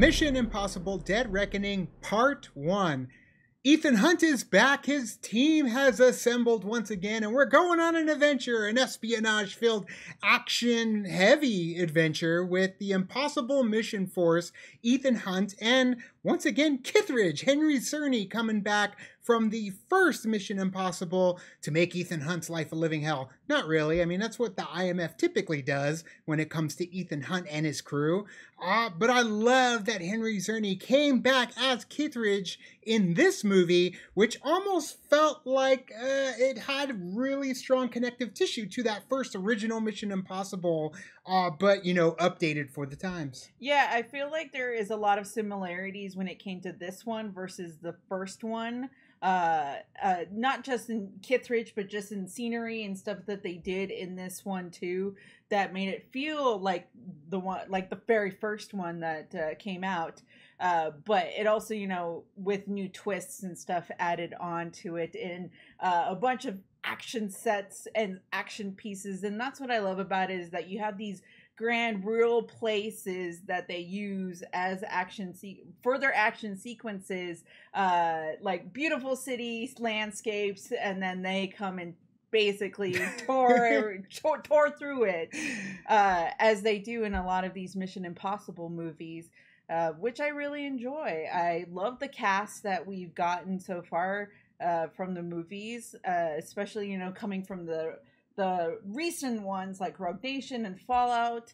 Mission Impossible Dead Reckoning Part 1. Ethan Hunt is back, his team has assembled once again, and we're going on an adventure, an espionage-filled, action-heavy adventure with the Impossible Mission Force, Ethan Hunt, and once again, Kithridge, Henry Czerny, coming back from the first Mission Impossible to make Ethan Hunt's life a living hell. Not really. I mean, that's what the IMF typically does when it comes to Ethan Hunt and his crew. But I love that Henry Czerny came back as Kithridge in this movie, which almost felt like it had really strong connective tissue to that first original Mission Impossible, but, you know, updated for the times. Yeah, I feel like there is a lot of similarities when it came to this one versus the first one. Not just in Kithridge, but just in scenery and stuff that they did in this one too, that made it feel like the one, like the very first one that came out. But it also, you know, with new twists and stuff added on to it, and a bunch of action sets and action pieces. And that's what I love about it, is that you have these grand real places that they use as further action sequences, like beautiful cities, landscapes, and then they come and basically tore through it, as they do in a lot of these Mission Impossible movies, which I really enjoy. I love the cast that we've gotten so far from the movies, especially, you know, coming from the recent ones like Rogue Nation and Fallout,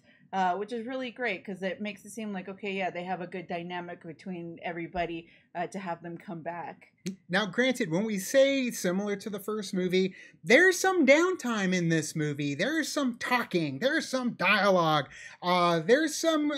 which is really great because it makes it seem like, okay, yeah, they have a good dynamic between everybody to have them come back. Now, granted, when we say similar to the first movie, there's some downtime in this movie. There's some talking. There's some dialogue. There's some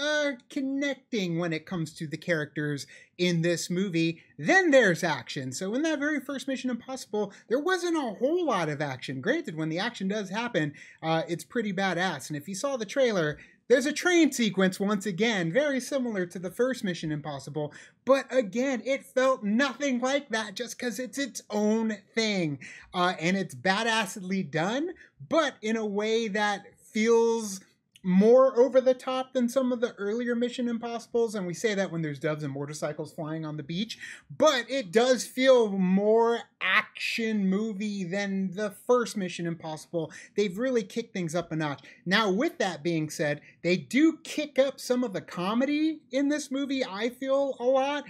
connecting when it comes to the characters in this movie. Then there's action. So in that very first Mission Impossible, there wasn't a whole lot of action. Granted, when the action does happen, it's pretty badass. And if you saw the trailer, there's a train sequence once again, very similar to the first Mission Impossible, but again, it felt nothing like that just because it's its own thing. And it's badassly done, but in a way that feels more over the top than some of the earlier Mission Impossibles, and we say that when there's doves and motorcycles flying on the beach, but it does feel more action movie than the first Mission Impossible. They've really kicked things up a notch. Now, with that being said, they do kick up some of the comedy in this movie, I feel, a lot.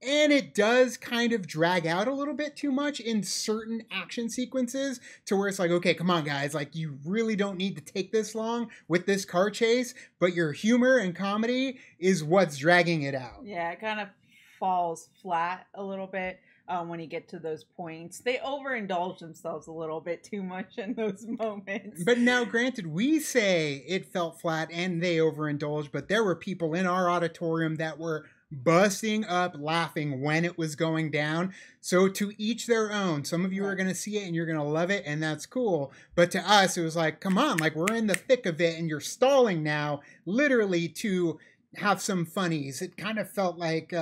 And it does kind of drag out a little bit too much in certain action sequences to where it's like, okay, come on, guys. Like, you really don't need to take this long with this car chase, but your humor and comedy is what's dragging it out. Yeah, it kind of falls flat a little bit when you get to those points. They overindulge themselves a little bit too much in those moments. But now, granted, we say it felt flat and they overindulged, but there were people in our auditorium that were busting up laughing when it was going down. So to each their own. Some of you are going to see it and you're going to love it, and that's cool. But to us, it was like, come on, like, we're in the thick of it and you're stalling now, literally, to have some funnies. It kind of felt like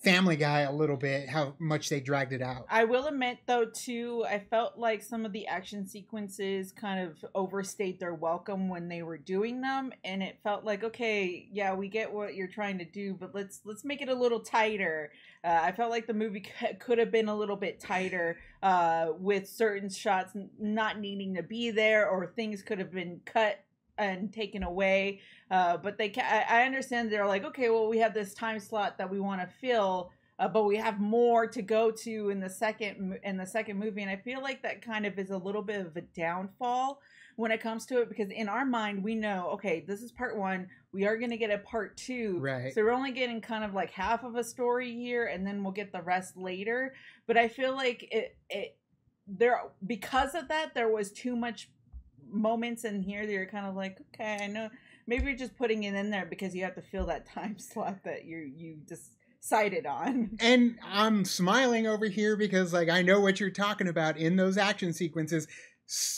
Family Guy a little bit, how much they dragged it out. I will admit, though, too, I felt like some of the action sequences kind of overstayed their welcome when they were doing them, and it felt like, okay, yeah, we get what you're trying to do, but let's make it a little tighter. I felt like the movie could have been a little bit tighter, with certain shots not needing to be there, or things could have been cut and taken away. But I understand they're like, okay, well, we have this time slot that we want to fill, but we have more to go to in the second movie, and I feel like that kind of is a little bit of a downfall when it comes to it, because in our mind we know, okay, this is part one, we are going to get a part two, right? So we're only getting kind of like half of a story here, and then we'll get the rest later. But I feel like because of that, there was too much moments in here that you're kind of like, okay, I know, maybe you're just putting it in there because you have to fill that time slot that you decided on. And I'm smiling over here because, like, I know what you're talking about in those action sequences.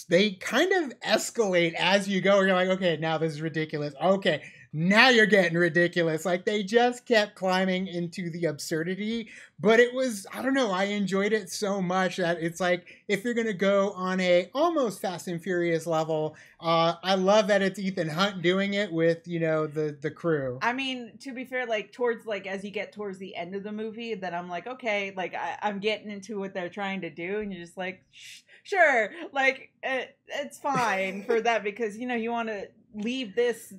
They kind of escalate as you go. You're like, okay, now this is ridiculous. Okay, now you're getting ridiculous. Like, they just kept climbing into the absurdity, but it was, I don't know, I enjoyed it so much that it's like, if you're gonna go on a almost Fast and Furious level, I love that it's Ethan Hunt doing it with, you know, the crew. I mean, to be fair, like towards like as you get towards the end of the movie, then I'm like, okay, like I'm getting into what they're trying to do, and you're just like, sure, like it's fine for that, because you know you want to leave this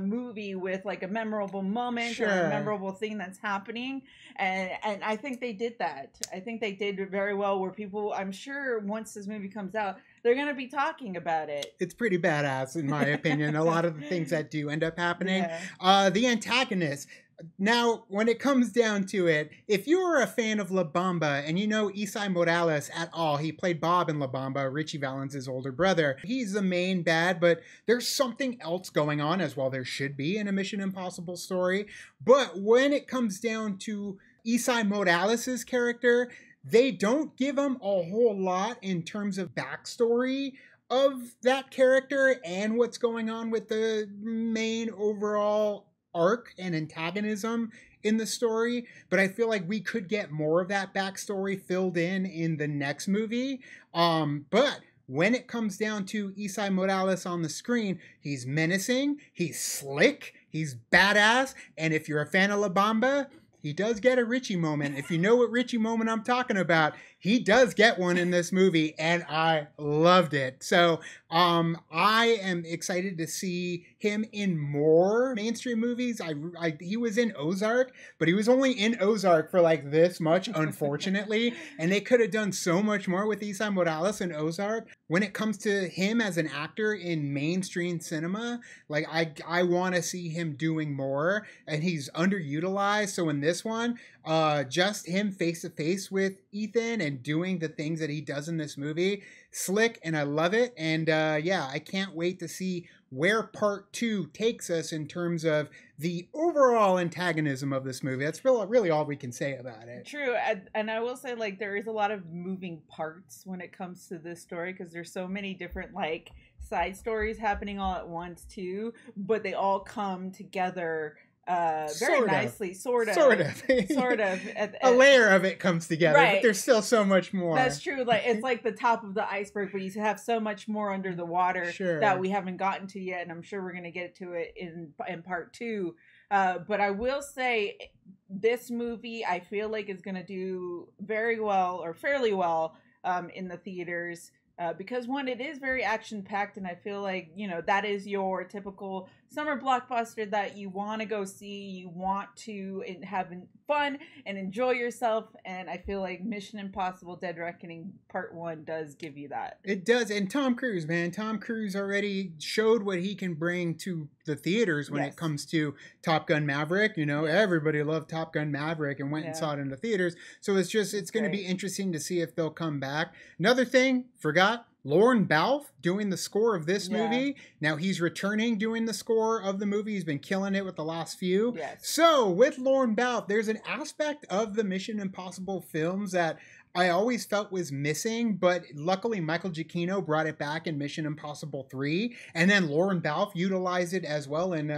movie with like a memorable moment or a memorable thing that's happening, and I think they did that. I think they did very well, where people, I'm sure once this movie comes out, they're going to be talking about it. It's pretty badass, in my opinion, a lot of the things that do end up happening. Yeah. The antagonist. Now, when it comes down to it, if you are a fan of La Bamba and you know Isai Morales at all, he played Bob in La Bamba, Richie Valens' older brother. He's the main bad, but there's something else going on, as well there should be in a Mission Impossible story. But when it comes down to Isai Morales' character, they don't give him a whole lot in terms of backstory of that character and what's going on with the main overall arc and antagonism in the story, but I feel like we could get more of that backstory filled in the next movie. But when it comes down to Isai Morales on the screen, he's menacing, he's slick, he's badass, and if you're a fan of La Bamba, he does get a Richie moment. If you know what Richie moment I'm talking about, he does get one in this movie, and I loved it. So I am excited to see him in more mainstream movies. He was in Ozark, but he was only in Ozark for like this much, unfortunately. And they could have done so much more with Isai Morales in Ozark. When it comes to him as an actor in mainstream cinema, like I want to see him doing more, and he's underutilized. So in this one, just him face to face with Ethan and doing the things that he does in this movie, slick, and I love it. And yeah, I can't wait to see where part 2 takes us in terms of the overall antagonism of this movie. That's really all we can say about it. True. And I will say, like, there is a lot of moving parts when it comes to this story, because there's so many different like side stories happening all at once too, but they all come together very nicely, sort of a layer of it comes together, right, but there's still so much more. That's true. Like, it's like the top of the iceberg, but you have so much more under the water that we haven't gotten to yet, and I'm sure we're going to get to it in part 2. But I will say, this movie I feel like is going to do very well, or fairly well, in the theaters. Because one, it is very action packed, and I feel like, you know, that is your typical summer blockbuster that you want to go see, you want to have fun and enjoy yourself, and I feel like Mission Impossible Dead Reckoning Part 1 does give you that. It does. And Tom Cruise, man, Tom Cruise already showed what he can bring to the theaters when it comes to Top Gun Maverick. You know, everybody loved Top Gun Maverick and went and saw it in the theaters, so it's going to be interesting to see if they'll come back. Another thing, forgot, Lorne Balfe doing the score of this movie. Now he's returning doing the score of the movie. He's been killing it with the last few. So with Lorne Balfe, there's an aspect of the Mission Impossible films that I always felt was missing, but luckily Michael Giacchino brought it back in Mission Impossible 3, and then Lorne Balfe utilized it as well in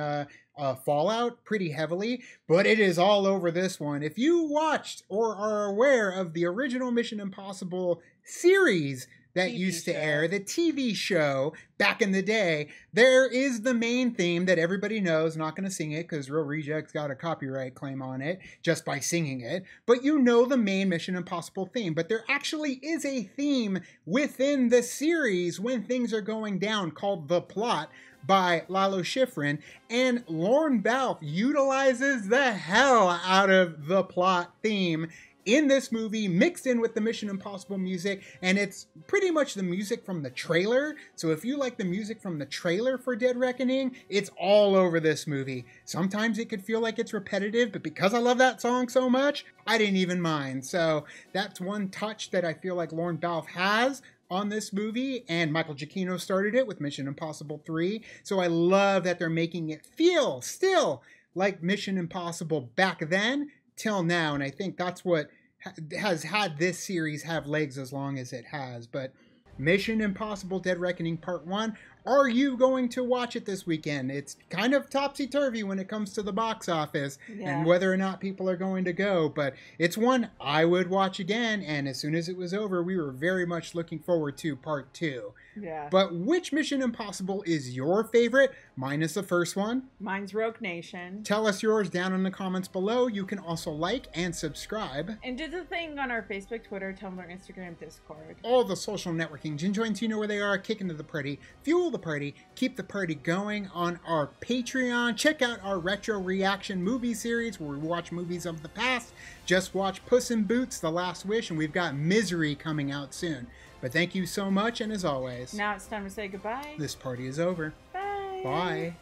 Fallout pretty heavily, but it is all over this one. If you watched or are aware of the original Mission Impossible series that used to air, the TV show back in the day, there is the main theme that everybody knows. Not going to sing it because Real Rejects got a copyright claim on it just by singing it, but you know the main Mission Impossible theme. But there actually is a theme within the series when things are going down called The Plot by Lalo Schifrin, and Lorne Balfe utilizes the hell out of The Plot theme in this movie, mixed in with the Mission Impossible music, and it's pretty much the music from the trailer. So if you like the music from the trailer for Dead Reckoning, it's all over this movie. Sometimes it could feel like it's repetitive, but because I love that song so much, I didn't even mind. So that's one touch that I feel like Lorne Balfe has on this movie, and Michael Giacchino started it with Mission Impossible 3. So I love that they're making it feel still like Mission Impossible back then till now, and I think that's what has had this series have legs as long as it has. But Mission Impossible Dead Reckoning Part 1, Are you going to watch it this weekend? It's kind of topsy-turvy when it comes to the box office and whether or not people are going to go, but it's one I would watch again, and as soon as it was over, we were very much looking forward to part 2. Yeah. But which Mission Impossible is your favorite? Mine is the first one. Mine's Rogue Nation. Tell us yours down in the comments below. You can also like and subscribe. And do the thing on our Facebook, Twitter, Tumblr, Instagram, Discord. All the social networking gin joints, you know where they are. Kick into the party, fuel the party, keep the party going on our Patreon. Check out our retro reaction movie series where we watch movies of the past. Just watch Puss in Boots, The Last Wish, and we've got Misery coming out soon. But thank you so much, and as always, now it's time to say goodbye. This party is over. Bye. Bye.